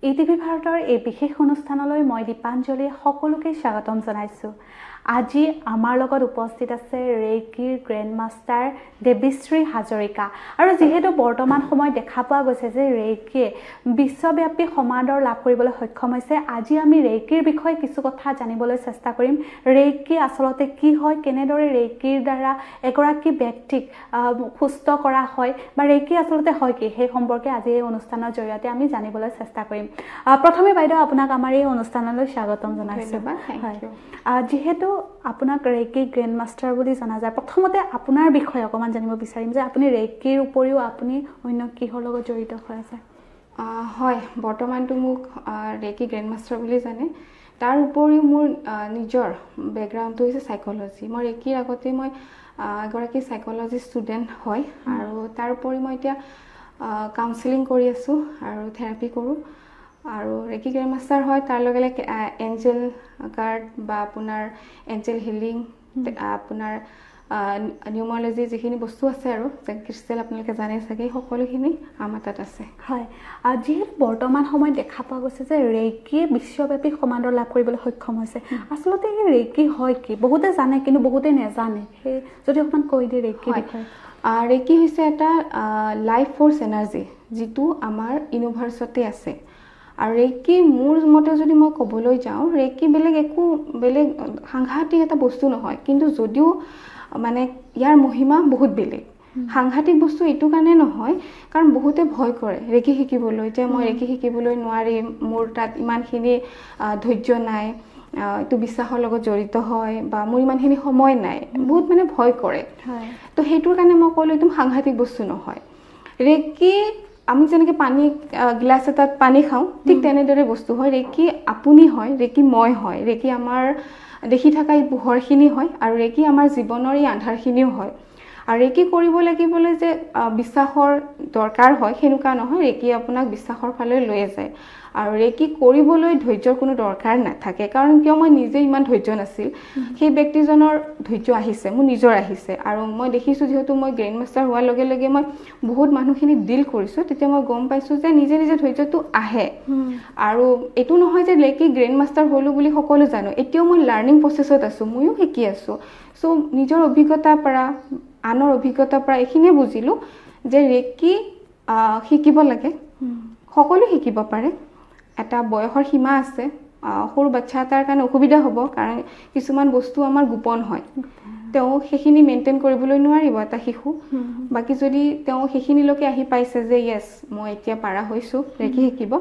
ETV ভাৰতৰ এই বিশেষ অনুষ্ঠানলৈ মই দীপাঞ্জলি সকলোকে স্বাগতম জনাইছো। আজি আমাৰ লগত উপস্থিত আছে ৰেকিৰ গ্ৰেণ্ড মাষ্টাৰ দেৱীশ্ৰী হাজৰিকা। আৰু যেহেতু বৰ্তমান সময় দেখা পোৱা গৈছে যে ৰেকিয়ে বিশ্বব্যাপী সমাদৰ লাভ কৰিবলৈ সক্ষম হৈছে, আজি আমি ৰেকিৰ বিষয়ে কিছু কথা জানিবলৈ চেষ্টা কৰিম। ৰেকি আচলতে কি হয়, কেনেদৰে ৰেকিৰ দ্বাৰা এগৰাকী ব্যক্তিক সুস্থ কৰা হয় বা ৰেকি আচলতে হয় কি, সেই সম্পৰ্কে আজি এই অনুষ্ঠানৰ জৰিয়তে আমি জানিবলৈ চেষ্টা কৰিম। প্ৰথমে বাইদেউ আপোনাক আমাৰ এই অনুষ্ঠানলৈ স্বাগতম জনাইছো। যেহেতু আপোনাক ৰেকি গ্ৰেণ্ড মাষ্টাৰ বুলি জনা যায়, প্ৰথমতে আপোনাৰ বিষয়ে অকণমান জানিব বিচাৰিম যে আপুনি ৰেকিৰ উপৰিও আপুনি অন্য কিহৰ লগত জড়িত হৈ আছে? হয়, বৰ্তমানটো মোক ৰেকি গ্ৰেণ্ড মাষ্টাৰ বুলি জানে। তাৰ উপৰিও মোৰ নিজৰ বেকগ্ৰাউণ্ডটো হৈছে সাইকোলজি। মই ৰেকিৰ আগতে মই এগৰাকী সাইকোলজি ষ্টুডেণ্ট হয়, আৰু তাৰ উপৰি মই এতিয়া কাউন্সেলিং কৰি আছোঁ আৰু থেৰাপি কৰোঁ। আৰু ৰেকি গ্ৰেণ্ড মাষ্টাৰ হয়, তাৰ লগে লগে এঞ্জেল কাৰ্ড বা আপোনাৰ এঞ্জেল হিলিং, আপোনাৰ নিউমৰলজি যিখিনি বস্তু আছে আৰু ক্ৰিষ্টেল আপোনালোকে জানে চাগে, সকলোখিনি আমাৰ তাত আছে। হয়, যিহেতু বৰ্তমান সময়ত দেখা পোৱা গৈছে যে ৰেকিয়ে বিশ্বব্যাপী সমাদৰ লাভ কৰিবলৈ সক্ষম হৈছে, আচলতে এই ৰেকি হয় কি? বহুতে জানে কিন্তু বহুতে নাজানে, সেই যদি অকণমান কৈ দিয়ে ৰেকিৰ বিষয়ে। ৰেকি হৈছে এটা লাইফ ফ'ৰ্চ এনাৰ্জি, যিটো আমাৰ ইউনিভাৰ্চতে আছে। আৰু ৰেকি মোৰ মতে যদি মই ক'বলৈ যাওঁ, ৰেকি বেলেগ সাংঘাতিক এটা বস্তু নহয়, কিন্তু যদিও মানে ইয়াৰ মহিমা বহুত বেলেগ। সাংঘাতিক বস্তু এইটো কাৰণে নহয়, কাৰণ বহুতে ভয় কৰে ৰেকি শিকিবলৈ, যে মই ৰেকি শিকিবলৈ নোৱাৰিম, মোৰ তাত ইমানখিনি ধৈৰ্য নাই, এইটো বিশ্বাসৰ লগত জড়িত হয়, বা মোৰ ইমানখিনি সময় নাই, বহুত মানে ভয় কৰে। তো সেইটোৰ কাৰণে মই ক'লোঁ একদম সাংঘাতিক বস্তু নহয়। ৰেকি আমি যেনেকৈ গিলাচ এটাত পানী খাওঁ, ঠিক তেনেদৰে বস্তু হয়। ৰেকি আপুনি হয়, ৰেকি মই হয়, ৰেকি আমাৰ দেখি থকা এই পোহৰখিনি হয়, আৰু ৰেকি আমাৰ জীৱনৰ এই আন্ধাৰখিনিও হয়। আৰু ৰেকি কৰিব লাগিবলৈ যে বিশ্বাসৰ দৰকাৰ হয় সেনেকুৱা নহয়, ৰেকি আপোনাক বিশ্বাসৰ ফালে লৈয়ে যায়। আৰু ৰেকি কৰিবলৈ ধৈৰ্যৰ কোনো দৰকাৰ নাথাকে, কাৰণ কিয়, মই নিজে ইমান ধৈৰ্য নাছিল, সেই ব্যক্তিজনৰ ধৈৰ্য আহিছে, মোৰ নিজৰ আহিছে। আৰু মই দেখিছোঁ, যিহেতু মই গ্ৰেণ্ড মাষ্টাৰ হোৱাৰ লগে লগে মই বহুত মানুহখিনি ডিল কৰিছোঁ, তেতিয়া মই গম পাইছোঁ যে নিজে নিজে ধৈৰ্যটো আহে। আৰু এইটো নহয় যে ৰেকি গ্ৰেণ্ড মাষ্টাৰ হ'লোঁ বুলি সকলো জানো, এতিয়াও মই লাৰ্ণিং প্ৰচেছত আছোঁ, ময়ো শিকি আছোঁ। চ' নিজৰ অভিজ্ঞতাৰ পৰা, আনৰ অভিজ্ঞতাৰ পৰা এইখিনিয়ে বুজিলোঁ যে ৰেকি শিকিব লাগে, সকলো শিকিব পাৰে। এটা বয়সৰ সীমা আছে, সৰু বাচ্ছা এটাৰ কাৰণে অসুবিধা হ'ব, কাৰণ কিছুমান বস্তু আমাৰ গোপন হয়, তেওঁ সেইখিনি মেইনটেইন কৰিবলৈ নোৱাৰিব এটা শিশু। বাকী যদি তেওঁ সেইখিনিলৈকে আহি পাইছে যে য়েছ মই এতিয়া পাৰা হৈছোঁ ৰেকি শিকিব,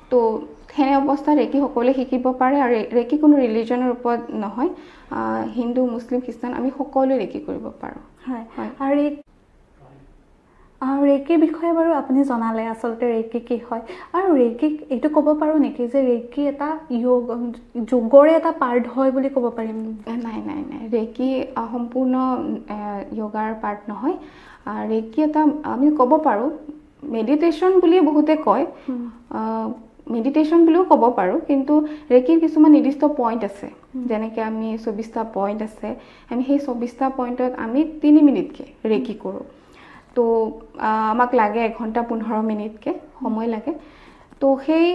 তো সেনে অৱস্থাত ৰেকি সকলোৱে শিকিব পাৰে। আৰু ৰেকি কোনো ৰিলিজনৰ ওপৰত নহয়, হিন্দু, মুছলিম, খ্ৰীষ্টান আমি সকলোৱে ৰেকি কৰিব পাৰোঁ। হয়, আৰু ৰেকিৰ বিষয়ে বাৰু আপুনি জনালে আচলতে ৰেকি কি হয়। আৰু ৰেকিক এইটো ক'ব পাৰোঁ নেকি যে ৰেকি এটা যোগৰে এটা পাৰ্ট হয় বুলি ক'ব পাৰিম? নাই, ৰেকি সম্পূৰ্ণ য়োগাৰ পাৰ্ট নহয়। ৰেকি এটা আমি ক'ব পাৰোঁ মেডিটেশ্যন বুলিয়ে বহুতে কয়, মেডিটেশ্যন বুলিও ক'ব পাৰোঁ, কিন্তু ৰেকিৰ কিছুমান নিৰ্দিষ্ট পইণ্ট আছে, যেনেকৈ আমি 24টা পইণ্ট আছে, আমি সেই 24টা পইণ্টত আমি 3 মিনিটকৈ ৰেকি কৰোঁ। তো আমাক লাগে 1 ঘণ্টা 15 মিনিটকৈ সময় লাগে। তো সেই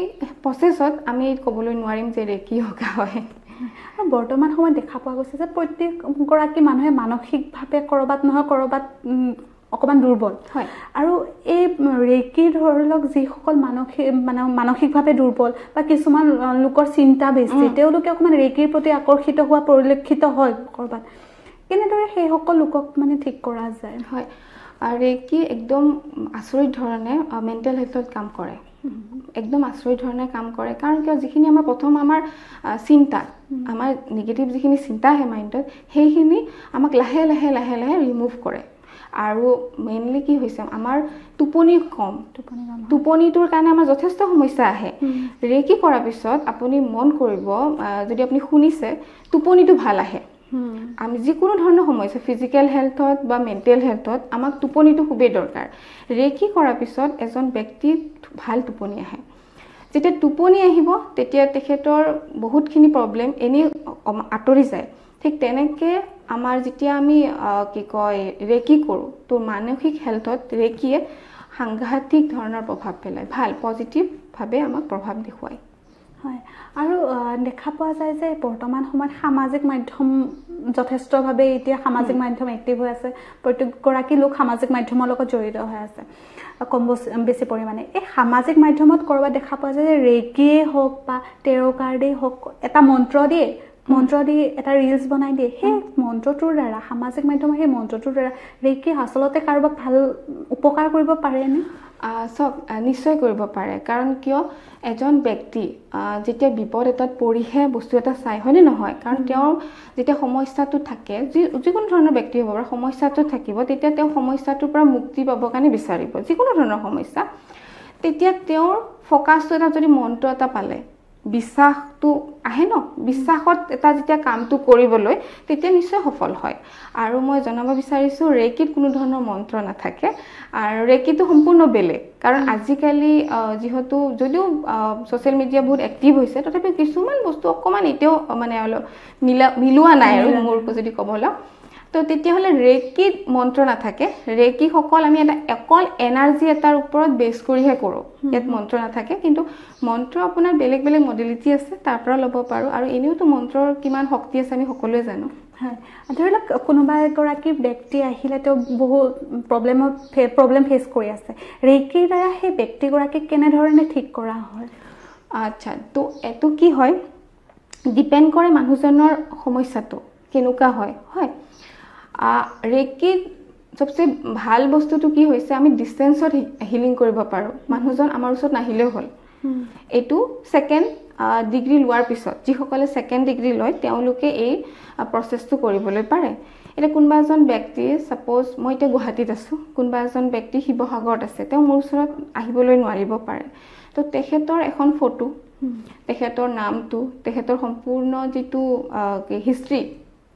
প্ৰচেছত আমি ক'বলৈ নোৱাৰিম যে ৰেকি য়োগা হয়। আৰু বৰ্তমান সময়ত দেখা পোৱা গৈছে যে প্ৰত্যেকগৰাকী মানুহে মানসিকভাৱে ক'ৰবাত নহয় ক'ৰবাত অকণমান দুৰ্বল হয়। আৰু এই ৰেকি ধৰি লওক যিসকল মানসিকভাৱে দুৰ্বল বা কিছুমান লোকৰ চিন্তা বেছি, তেওঁলোকে অকণমান ৰেকিৰ প্ৰতি আকৰ্ষিত হোৱা পৰিলক্ষিত হয় ক'ৰবাত, কেনেদৰে সেইসকল লোকক মানে ঠিক কৰা যায়? হয়, ৰেকি একদম আচৰিত ধৰণে মেণ্টেল হেল্থত কাম কৰে, একদম আচৰিত ধৰণে কাম কৰে। কাৰণ কিয়, যিখিনি আমাৰ প্ৰথম আমাৰ চিন্তা, আমাৰ নিগেটিভ যিখিনি চিন্তা আহে মাইণ্ডত, সেইখিনি আমাক লাহে লাহে লাহে লাহে ৰিমুভ কৰে। আৰু মেইনলি কি হৈছে, আমাৰ টোপনি কম, টোপনিটোৰ কাৰণে আমাৰ যথেষ্ট সমস্যা আহে। ৰেকি কৰাৰ পিছত আপুনি মন কৰিব, যদি আপুনি শুনিছে, টোপনিটো ভাল আহে। আমি যিকোনো ধৰণৰ সমস্যা, ফিজিকেল হেল্থত বা মেণ্টেল হেল্থত আমাক টোপনিটো খুবেই দৰকাৰ। ৰেকি কৰাৰ পিছত এজন ব্যক্তিৰ ভাল টোপনি আহে। যেতিয়া টোপনি আহিব, তেতিয়া তেখেতৰ বহুতখিনি প্ৰব্লেম এনেই আঁতৰি যায়। ঠিক তেনেকৈ আমাৰ যেতিয়া আমি ৰেকি কৰোঁ, তো মানসিক হেল্থত ৰেকিয়ে সাংঘাতিক ধৰণৰ প্ৰভাৱ পেলায় ভাল পজিটিভভাৱে আমাক প্ৰভাৱ দেখুৱায় হয় আৰু দেখা পোৱা যায় যে বৰ্তমান সময়ত সামাজিক মাধ্যম যথেষ্টভাৱে এতিয়া সামাজিক মাধ্যম এক্টিভ হৈ আছে প্ৰত্যেকগৰাকী লোক সামাজিক মাধ্যমৰ লগত জড়িত হৈ আছে কম বেছি পৰিমাণে এই সামাজিক মাধ্যমত কৰবাত দেখা পোৱা যায় যে ৰেকিয়ে হওক বা টেৰো কাৰ্ডেই হওক এটা মন্ত্ৰ দি এটা ৰিলছ বনাই দিয়ে সেই মন্ত্ৰটোৰ দ্বাৰা সামাজিক মাধ্যমৰ সেই মন্ত্ৰটোৰ দ্বাৰা ৰেকি আচলতে কাৰোবাক ভাল উপকাৰ কৰিব পাৰেনে চব নিশ্চয় কৰিব পাৰে কাৰণ কিয় এজন ব্যক্তি যেতিয়া বিপদ এটাত পৰিহে বস্তু এটা চাই হয়নে নহয় কাৰণ তেওঁৰ যেতিয়া সমস্যাটো থাকে যিকোনো ধৰণৰ ব্যক্তি হ'ব পাৰে সমস্যাটো থাকিব তেতিয়া তেওঁ সমস্যাটোৰ পৰা মুক্তি পাবৰ কাৰণে বিচাৰিব যিকোনো ধৰণৰ সমস্যা তেতিয়া তেওঁৰ ফ'কাছটো এটা যদি মন্ত্ৰ এটা পালে বিশ্বাসটো আহে ন বিশ্বাসত এটা যেতিয়া কামটো কৰিবলৈ তেতিয়া নিশ্চয় সফল হয় আৰু মই জনাব বিচাৰিছোঁ ৰেকিত কোনো ধৰণৰ মন্ত্ৰ নাথাকে আৰু ৰেকিটো সম্পূৰ্ণ বেলেগ কাৰণ আজিকালি যিহেতু যদিও ছ'চিয়েল মিডিয়া বহুত এক্টিভ হৈছে তথাপি কিছুমান বস্তু অকণমান এতিয়াও মানে অলপ মিলোৱা নাই আৰু মোৰ যদি ক'বলৈ তো তেতিয়াহ'লে ৰেকিত মন্ত্ৰ নাথাকে ৰেকিসকল আমি এটা অকল এনাৰ্জি এটাৰ ওপৰত বেছ কৰিহে কৰোঁ ইয়াত মন্ত্ৰ নাথাকে কিন্তু মন্ত্ৰ আপোনাৰ বেলেগ বেলেগ মডেলিটি আছে তাৰ পৰা ল'ব পাৰোঁ আৰু এনেওতো মন্ত্ৰৰ কিমান শক্তি আছে আমি সকলোৱে জানো হয় ধৰি লওক কোনোবা এগৰাকী ব্যক্তি আহিলে তেওঁ বহুত প্ৰব্লেম ফেচ কৰি আছে ৰেকিৰ দ্বাৰা সেই ব্যক্তিগৰাকীক কেনেধৰণে ঠিক কৰা হয় আচ্ছা তো এইটো কি হয় ডিপেণ্ড কৰে মানুহজনৰ সমস্যাটো কেনেকুৱা হয় ৰেকিত সবচে ভাল বস্তুটো কি হৈছে আমি ডিষ্টেন্সত হিলিং কৰিব পাৰোঁ মানুহজন আমাৰ ওচৰত নাহিলেও হ'ল এইটো ছেকেণ্ড ডিগ্ৰী লোৱাৰ পিছত যিসকলে ছেকেণ্ড ডিগ্ৰী লয় তেওঁলোকে এই প্ৰচেছটো কৰিবলৈ পাৰে এতিয়া কোনোবা এজন ব্যক্তি ছাপ'জ মই এতিয়া গুৱাহাটীত আছোঁ কোনোবা এজন ব্যক্তি শিৱসাগৰত আছে তেওঁ মোৰ ওচৰত আহিবলৈ নোৱাৰিব পাৰে তো তেখেতৰ এখন ফটো তেখেতৰ নামটো তেখেতৰ সম্পূৰ্ণ যিটো হিষ্ট্ৰী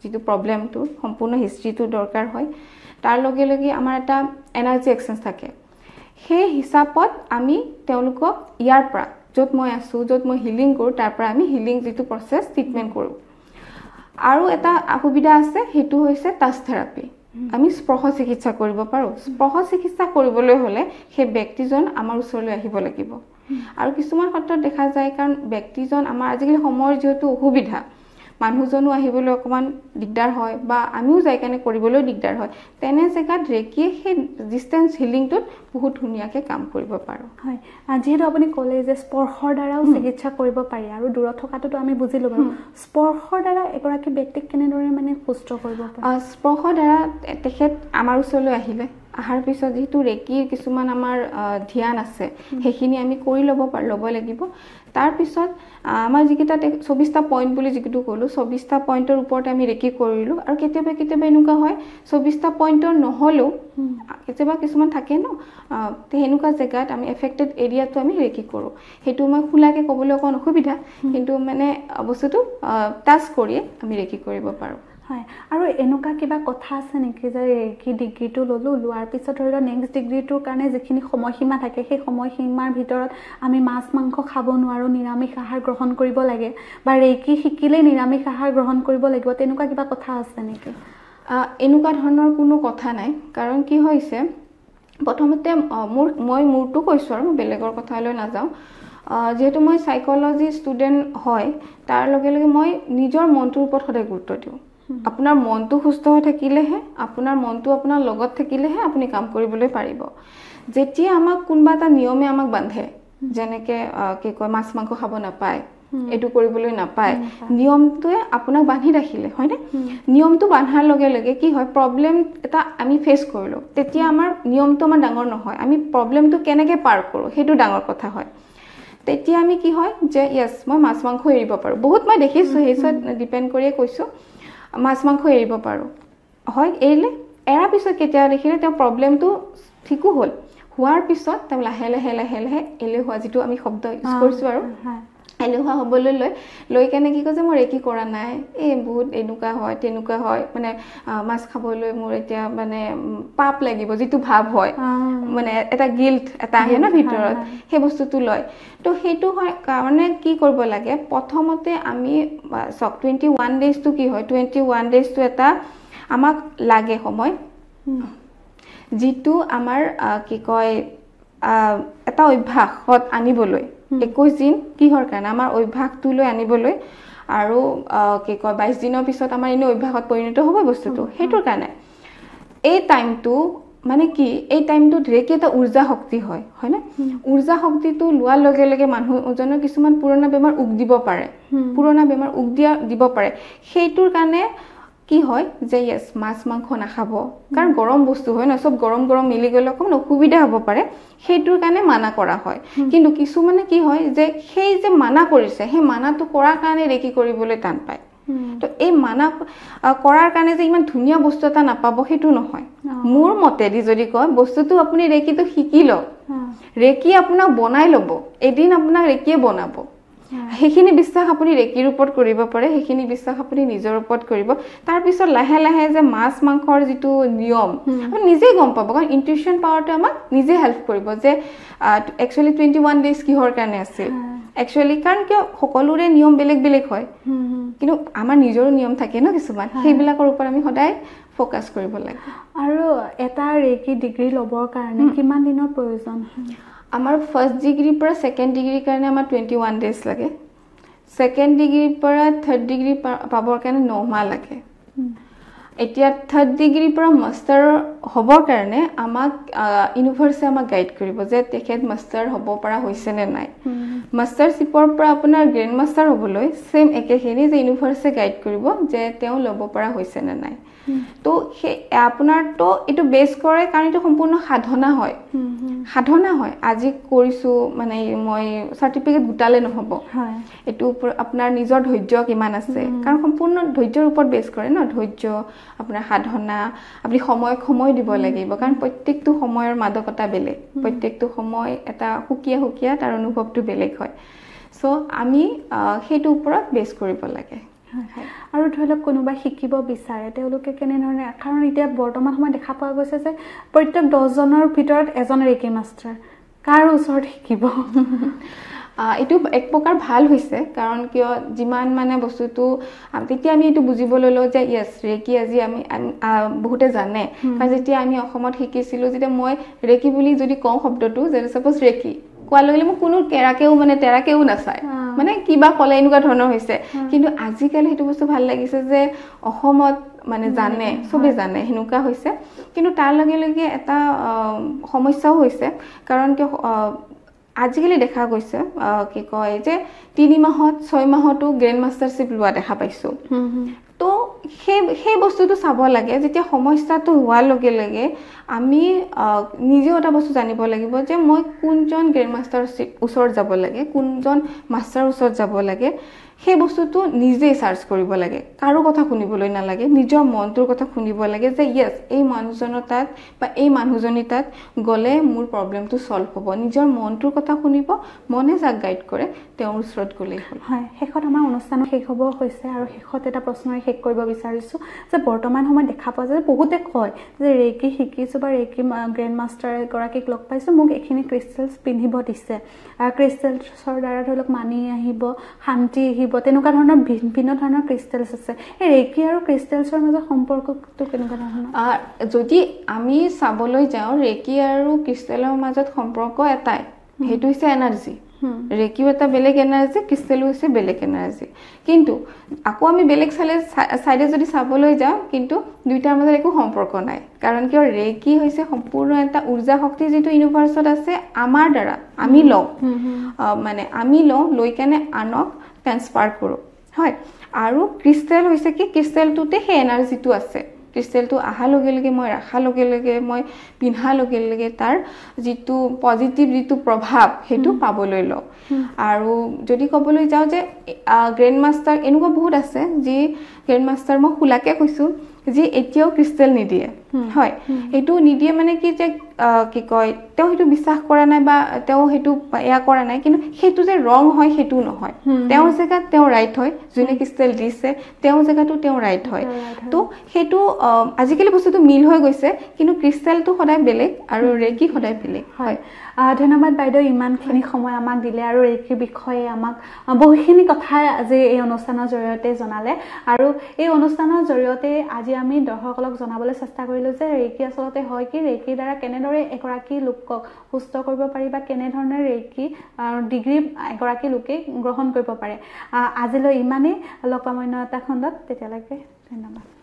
যিটো প্ৰব্লেমটো সম্পূৰ্ণ হিষ্ট্ৰীটো দৰকাৰ হয় তাৰ লগে লগে আমাৰ এটা এনাৰ্জি এক্সচেঞ্জ থাকে সেই হিচাপত আমি তেওঁলোকক ইয়াৰ পৰা য'ত মই আছোঁ য'ত মই হিলিং কৰোঁ তাৰ পৰা আমি হিলিং যিটো প্ৰচেছ ট্ৰিটমেণ্ট কৰোঁ আৰু এটা সুবিধা আছে সেইটো হৈছে টাচ থেৰাপি আমি স্পৰ্শ চিকিৎসা কৰিব পাৰোঁ স্পৰ্শ চিকিৎসা কৰিবলৈ হ'লে সেই ব্যক্তিজন আমাৰ ওচৰলৈ আহিব লাগিব আৰু কিছুমান ক্ষেত্ৰত দেখা যায় কাৰণ ব্যক্তিজন আমাৰ আজিকালি সময়ৰ যিহেতু অসুবিধা মানুহজনো আহিবলৈ অকণমান দিগদাৰ হয় বা আমিও যাই কাৰণে কৰিবলৈ দিগদাৰ হয় তেনে জেগাত ৰেকিয়ে সেই ডিষ্টেন্স হিলিংটোত বহুত ধুনীয়াকৈ কাম কৰিব পাৰোঁ হয় যিহেতু আপুনি ক'লে যে স্পৰ্শৰ দ্বাৰাও চিকিৎসা কৰিব পাৰি আৰু দূৰত থকাটোতো আমি বুজিলোঁ বাৰু স্পৰ্শৰ দ্বাৰা এগৰাকী ব্যক্তিক কেনেদৰে মানে সুস্থ কৰিব পাৰি স্পৰ্শৰ দ্বাৰা তেখেত আমাৰ ওচৰলৈ আহিলে আহাৰ পিছত যিহেতু ৰেকিৰ কিছুমান আমাৰ ধ্যান আছে সেইখিনি আমি কৰি ল'ব লাগিব তাৰপিছত আমাৰ যিকেইটা 24টা পইণ্ট বুলি যিটো ক'লোঁ 24টা পইণ্টৰ ওপৰতে আমি ৰেকি কৰিলোঁ আৰু কেতিয়াবা এনেকুৱা হয় 24টা পইণ্টৰ নহ'লেও কেতিয়াবা কিছুমান থাকে ন সেনেকুৱা জেগাত আমি এফেক্টেড এৰিয়াটো আমি ৰেকি কৰোঁ সেইটো মই খোলাকৈ ক'বলৈ অকণ অসুবিধা কিন্তু মানে বস্তুটো টাচ কৰিয়ে আমি ৰেকি কৰিব পাৰোঁ হয় আৰু এনেকুৱা কিবা কথা আছে নেকি যে ৰেকি ডিগ্ৰীটো লোৱাৰ পিছত ধৰি লওক নেক্সট ডিগ্ৰীটোৰ কাৰণে যিখিনি সময়সীমা থাকে সেই সময়সীমাৰ ভিতৰত আমি মাছ মাংস খাব নোৱাৰোঁ নিৰামিষ আহাৰ গ্ৰহণ কৰিব লাগে বা ৰেকি শিকিলেই নিৰামিষ আহাৰ গ্ৰহণ কৰিব লাগিব তেনেকুৱা কিবা কথা আছে নেকি এনেকুৱা ধৰণৰ কোনো কথা নাই কাৰণ কি হৈছে প্ৰথমতে মই মোৰটো কৈছোঁ আৰু মই বেলেগৰ কথালৈ নাযাওঁ যিহেতু মই সাইকোলজি ষ্টুডেণ্ট হয় তাৰ লগে লগে মই নিজৰ মনটোৰ ওপৰত সদায় গুৰুত্ব দিওঁ আপোনাৰ মনটো সুস্থ হৈ থাকিলেহে আপোনাৰ মনটো আপোনাৰ লগত থাকিলেহে আপুনি কাম কৰিবলৈ পাৰিব যেতিয়া আমাক কোনোবা এটা নিয়মে আমাক বান্ধে যেনেকৈ কি কয় মাছ মাংস খাব নাপায় এইটো কৰিবলৈ নাপায় নিয়মটোৱে আপোনাক বান্ধি ৰাখিলে হয়নে নিয়মটো বান্ধাৰ লগে লগে কি হয় প্ৰব্লেম এটা আমি ফেচ কৰিলোঁ তেতিয়া আমাৰ নিয়মটো আমাৰ ডাঙৰ নহয় আমি প্ৰব্লেমটো কেনেকৈ পাৰ কৰোঁ সেইটো ডাঙৰ কথা হয় তেতিয়া আমি কি হয় যে য়েছ মই মাছ মাংস এৰিব পাৰোঁ বহুত মই দেখিছোঁ সেইচত ডিপেণ্ড কৰিয়ে কৈছোঁ মাছ মাংস এৰিব পাৰোঁ হয় এৰিলে এৰাৰ পিছত কেতিয়া দেখিলে তেওঁ প্ৰব্লেমটো ঠিকো হ'ল হোৱাৰ পিছত তেওঁ লাহে লাহে এলেহুৱা যিটো আমি শব্দ ইউজ কৰিছোঁ আৰু এলেহুৱা হ'বলৈ লৈ কেনে কি কয় যে মই ৰেকি কৰা নাই এই বহুত এনেকুৱা হয় তেনেকুৱা হয় মানে মাছ খাবলৈ মোৰ এতিয়া মানে পাপ লাগিব যিটো ভাৱ হয় মানে এটা গিল্ট এটা আহে ন ভিতৰত সেই বস্তুটো লয় তো সেইটো হয় কাৰণে কি কৰিব লাগে প্ৰথমতে আমি 21 ডেজটো কি হয় 21 ডেজটো এটা আমাক লাগে সময় যিটো আমাৰ কি কয় এটা অভ্যাসত আনিবলৈ 21 দিন কিহৰ কাৰণে আমাৰ অভ্যাসটোলৈ আনিবলৈ আৰু কি কয় 22 দিনৰ পিছত আমাৰ এনে অভ্যাসত পৰিণত হ'ব বস্তুটো হেতুৰ কাৰণে এই টাইমটো মানে কি এই টাইমটোত ৰেকি এটা ঊৰ্জা শক্তি হয় হয়নে ঊৰ্জা শক্তিটো লোৱাৰ লগে লগে মানুহজনৰ কিছুমান পুৰণা বেমাৰ উগ দিব পাৰে পুৰণা বেমাৰ উগ দিব পাৰে সেইটোৰ কাৰণে কি হয় যে ইয়েস মাছ মাংস নাখাব কাৰণ গৰম বস্তু হয় না সব গৰম গৰম মিলি গলে অকমান অসুবিধা হ'ব পাৰে সেইটোৰ কাৰণে মানা কৰা হয় কিন্তু কিছু মানে কি হয় যে সেই যে মানা কৰিছে সেই মানাটো কৰাৰ কাৰণে ৰেকি কৰিবলৈ টান পায় তো এই মানা কৰাৰ কাৰণে যে ইমান ধুনীয়া বস্তু এটা নাপাব সেইটো নহয় মোৰ মতেদি যদি কয় বস্তুটো আপুনি ৰেকিটো শিকি লওক ৰেকি আপোনাক বনাই ল'ব এদিন আপোনাক ৰেকিয়ে বনাব হেখিনি বিশ্বাস আপুনি ৰেকিৰ ওপৰত কৰিব পাৰে হেখিনি বিশ্বাস আপুনি নিজৰ ওপৰত কৰিব তাৰ পিছত লাহে লাহে যে মাছ মাংসৰ যেটো নিয়ম আপুনি নিজে গম পাব কাৰণ ইনটিউশন পাৱাৰটো আমাক নিজে হেল্প কৰিব যে একচুয়ালি 21 ডেজ কিহৰ কাৰণে আছিল একচুয়ালি কাৰণ কি সকলোৰে নিয়ম বেলেগ বেলেগ হয় কিন্তু আমাৰ নিজৰো নিয়ম থাকে ন কিছুমান সেইবিলাকৰ ওপৰত আমি সদায় ফোকাস কৰিব লাগে আৰু এটা ৰেকি ডিগ্ৰী লবৰ কাৰণে কিমান দিনৰ প্ৰয়োজন হয় আমাৰ ফাৰ্স্ট ডিগ্ৰী পৰা সেকেন্ড ডিগ্ৰী কাৰণে আমাৰ 21 ডেজ লাগে সেকেন্ড ডিগ্ৰী পৰা থাৰ্ড ডিগ্ৰী পাবৰ কাৰণে 9 মাহ লাগে এতিয়া থাৰ্ড ডিগ্ৰী পৰা মাষ্টাৰ হ'বৰ কাৰণে আমাক ইউনিভাৰ্সিটি আমাক গাইড কৰিব যে তেখেত মাষ্টাৰ হ'ব পৰা হৈছে নে নাই মাষ্টাৰশিপৰ পৰা আপোনাৰ গ্ৰেণ্ড মাষ্টাৰ হ'বলৈ সেম একেখিনি যে ইউনিভাৰ্সিটি গাইড কৰিব যে তেওঁ ল'ব পৰা হৈছে নে নাই তো আপোনাৰ তো এটো বেস কৰে কাৰণ এটো সম্পূৰ্ণ সাধনা হয় আজি কৰিছো মানে মই সাৰ্টিফিকেট গুটালে নহব হয় এটো আপোনাৰ নিজৰ ধৈৰ্য কিমান আছে কাৰণ সম্পূৰ্ণ ধৈৰ্যৰ ওপৰত বেস কৰে ন ধৈৰ্য আপোনাৰ সাধনা আপুনি সময় দিব লাগিব কাৰণ প্ৰত্যেকটো সময়ৰ মাদকতা বেলেগ প্ৰত্যেকটো সময় এটা হুকিয়া তাৰ অনুভৱটো বেলেগ হয় সো আমি হেতু ওপৰত বেস কৰিব লাগে আৰু ধৰিলক কোনোবা শিকিব বিচাৰে তেওঁলোকে কেনে ধৰণে কাৰণ এতিয়া বৰ্তমান সময় দেখা পোৱা গৈছে যে প্ৰত্যেক 10 জনৰ ভিতৰত এজন ৰেকি মাষ্টাৰ কাৰ ওচৰত শিকিব এটো এক প্ৰকাৰ ভাল হৈছে কাৰণ কিয় যিমান মানে বস্তুটো তেতিয়া আমি এটো বুজিবলৈ ল যে ইয়েস ৰেকি আজি আমি বহুতে জানে কাৰণ যেতিয়া আমি অসমত শিকিছিলো যেতিয়া মই ৰেকি বুলি যদি কওঁ শব্দটো যে সাপোজ ৰেকি কোৱা লগে মই কোনো তেৰাকেও নাচায় মানে কিবা কলে এনেকুৱা ধৰণৰ হৈছে কিন্তু আজিকালি হেতু বস্তু ভাল লাগিছে যে অসমত মানে জানে সবে জানে হেনুকা হৈছে কিন্তু তাৰ লগে লগে এটা সমস্যাও হৈছে কাৰণ কি আজিকালি দেখা গৈছে কি কয় যে 3 মাহত 6 মাহতো গ্ৰেণ্ড মাষ্টাৰশিপ লোৱা দেখা পাইছো তো সেই বস্তুটো চাব লাগে যেতিয়া সমস্যাটো হোৱাৰ লগে লগে আমি নিজে এটা বস্তু জানিব লাগিব যে মই কোনজন গ্ৰেণ্ড মাষ্টাৰ ওচৰত যাব লাগে কোনজন মাষ্টাৰ ওচৰত যাব লাগে সেই বস্তুটো নিজে সাৰ্চ কৰিব লাগে কাৰো কথা শুনিবলৈ নালাগে নিজৰ মনটোৰ কথা শুনিব লাগে যে ইয়েস এই মানুহজনৰ তাত বা এই মানুহজনী তাত গলে মোৰ প্ৰবলেমটো সলভ হ'ব নিজৰ মনটোৰ কথা শুনিব মনে যাক গাইড কৰে তেওঁৰ ওচৰত গলেই হ'ল হয় শেষত আমাৰ অনুষ্ঠান শেষ হ'ব হৈছে আৰু শেষত এটা প্ৰশ্নৰে শেষ কৰিব বিচাৰিছো যে বৰ্তমান সময়ত দেখা পোৱা যায় বহুতে কয় যে ৰেকি শিকিছো বা ৰেকি গ্ৰেণ্ড মাষ্টাৰ গৰাকীক লগ পাইছো মোক এখিনি ক্ৰিষ্টেলছ পিন্ধিব দিছে আৰু ক্ৰিষ্টেলছৰ দ্বাৰা ধৰক মানি আহিব শান্তি তেনেকুৱা ধৰণৰ ভিন্ন ধৰণৰ ক্ৰিষ্টেলছ আছে এই ৰেকি আৰু ক্ৰিষ্টেলছৰ মাজৰ সম্পৰ্কটো কেনেকুৱা ধৰণৰ যদি আমি চাবলৈ যাওঁ ৰেকি আৰু ক্ৰিষ্টেলৰ মাজত সম্পৰ্ক এটাই হেতু হৈছে এনাৰ্জি ৰেকিও এটা বেলেগ এনাৰ্জি ক্ৰিষ্টেলো হৈছে বেলেগ এনাৰ্জি কিন্তু আকৌ আমি বেলেগ সাইডে যদি চাবলৈ যাওঁ কিন্তু দুইটাৰ মাজত একো সম্পৰ্ক নাই কাৰণ কিয় ৰেকি হৈছে সম্পূৰ্ণ এটা ঊৰ্জা শক্তি যেটো ইউনিভাৰ্সত আছে আমাৰ দ্বাৰা আমি লওঁ মানে আমি লৈ কেনে আনক ট্ৰান্সফাৰ কৰো হয় আৰু ক্ৰিষ্টেল হৈছে কি ক্ৰিষ্টেলটোতে হে এনাৰ্জিটো আছে ক্ৰিষ্টেলটো আহা লগে লগে মই ৰাখা লগে লগে মই পিনহা লগে লগে তাৰ যেটো পজিটিভ যেটো প্ৰভাৱ হেতু পাবলৈ ল আৰু যদি কবলৈ যাওঁ যে গ্ৰেণ্ড মাষ্টাৰ এনেকুৱা বহুত আছে যি গ্ৰেণ্ড মাষ্টাৰ মই খুলাকে কৈছো যে এতিয়াও ক্ৰিষ্টেল নিদিয়ে হয় এটো নিদিয়ে মানে কি যে কি কয় তেও হেতু বিশ্বাস কৰা নাই বা তেও হেতু এয়া কৰা নাই কিন্তু হেতু যে ৰং হয় হেতু নহয় তেও জায়গা তেও ৰাইট হয় জুনে ক্ৰিষ্টেল দিছে তেও জায়গাটো তেও ৰাইট হয় তো হেতু আজিকালি বস্তুটো মিল হৈ গৈছে কিন্তু ক্ৰিষ্টেলটো সদায় বেলেগ আৰু ৰেকি সদায় বেলেগ হয় ধন্যবাদ বাইদেউ, ইমানখিনি সময় আমাক দিলে আৰু ৰেইকিৰ বিষয়ে আমাক বহুখিনি কথা আজি এই অনুষ্ঠানৰ জৰিয়তে জনালে। আৰু এই অনুষ্ঠানৰ জৰিয়তে আজি আমি দৰ্শকসকলক জনাবলৈ চেষ্টা কৰিলোঁ যে ৰেইকি আচলতে হয় কি, ৰেইকিৰ দ্বাৰা কেনেদৰে এগৰাকী লোকক সুস্থ কৰিব পাৰি বা কেনেধৰণে ৰেইকি ডিগ্ৰী এগৰাকী লোকে গ্ৰহণ কৰিব পাৰে। আজিলৈ ইমানেই, লগ পাম অন্য এটা খণ্ডত, তেতিয়ালৈকে ধন্যবাদ।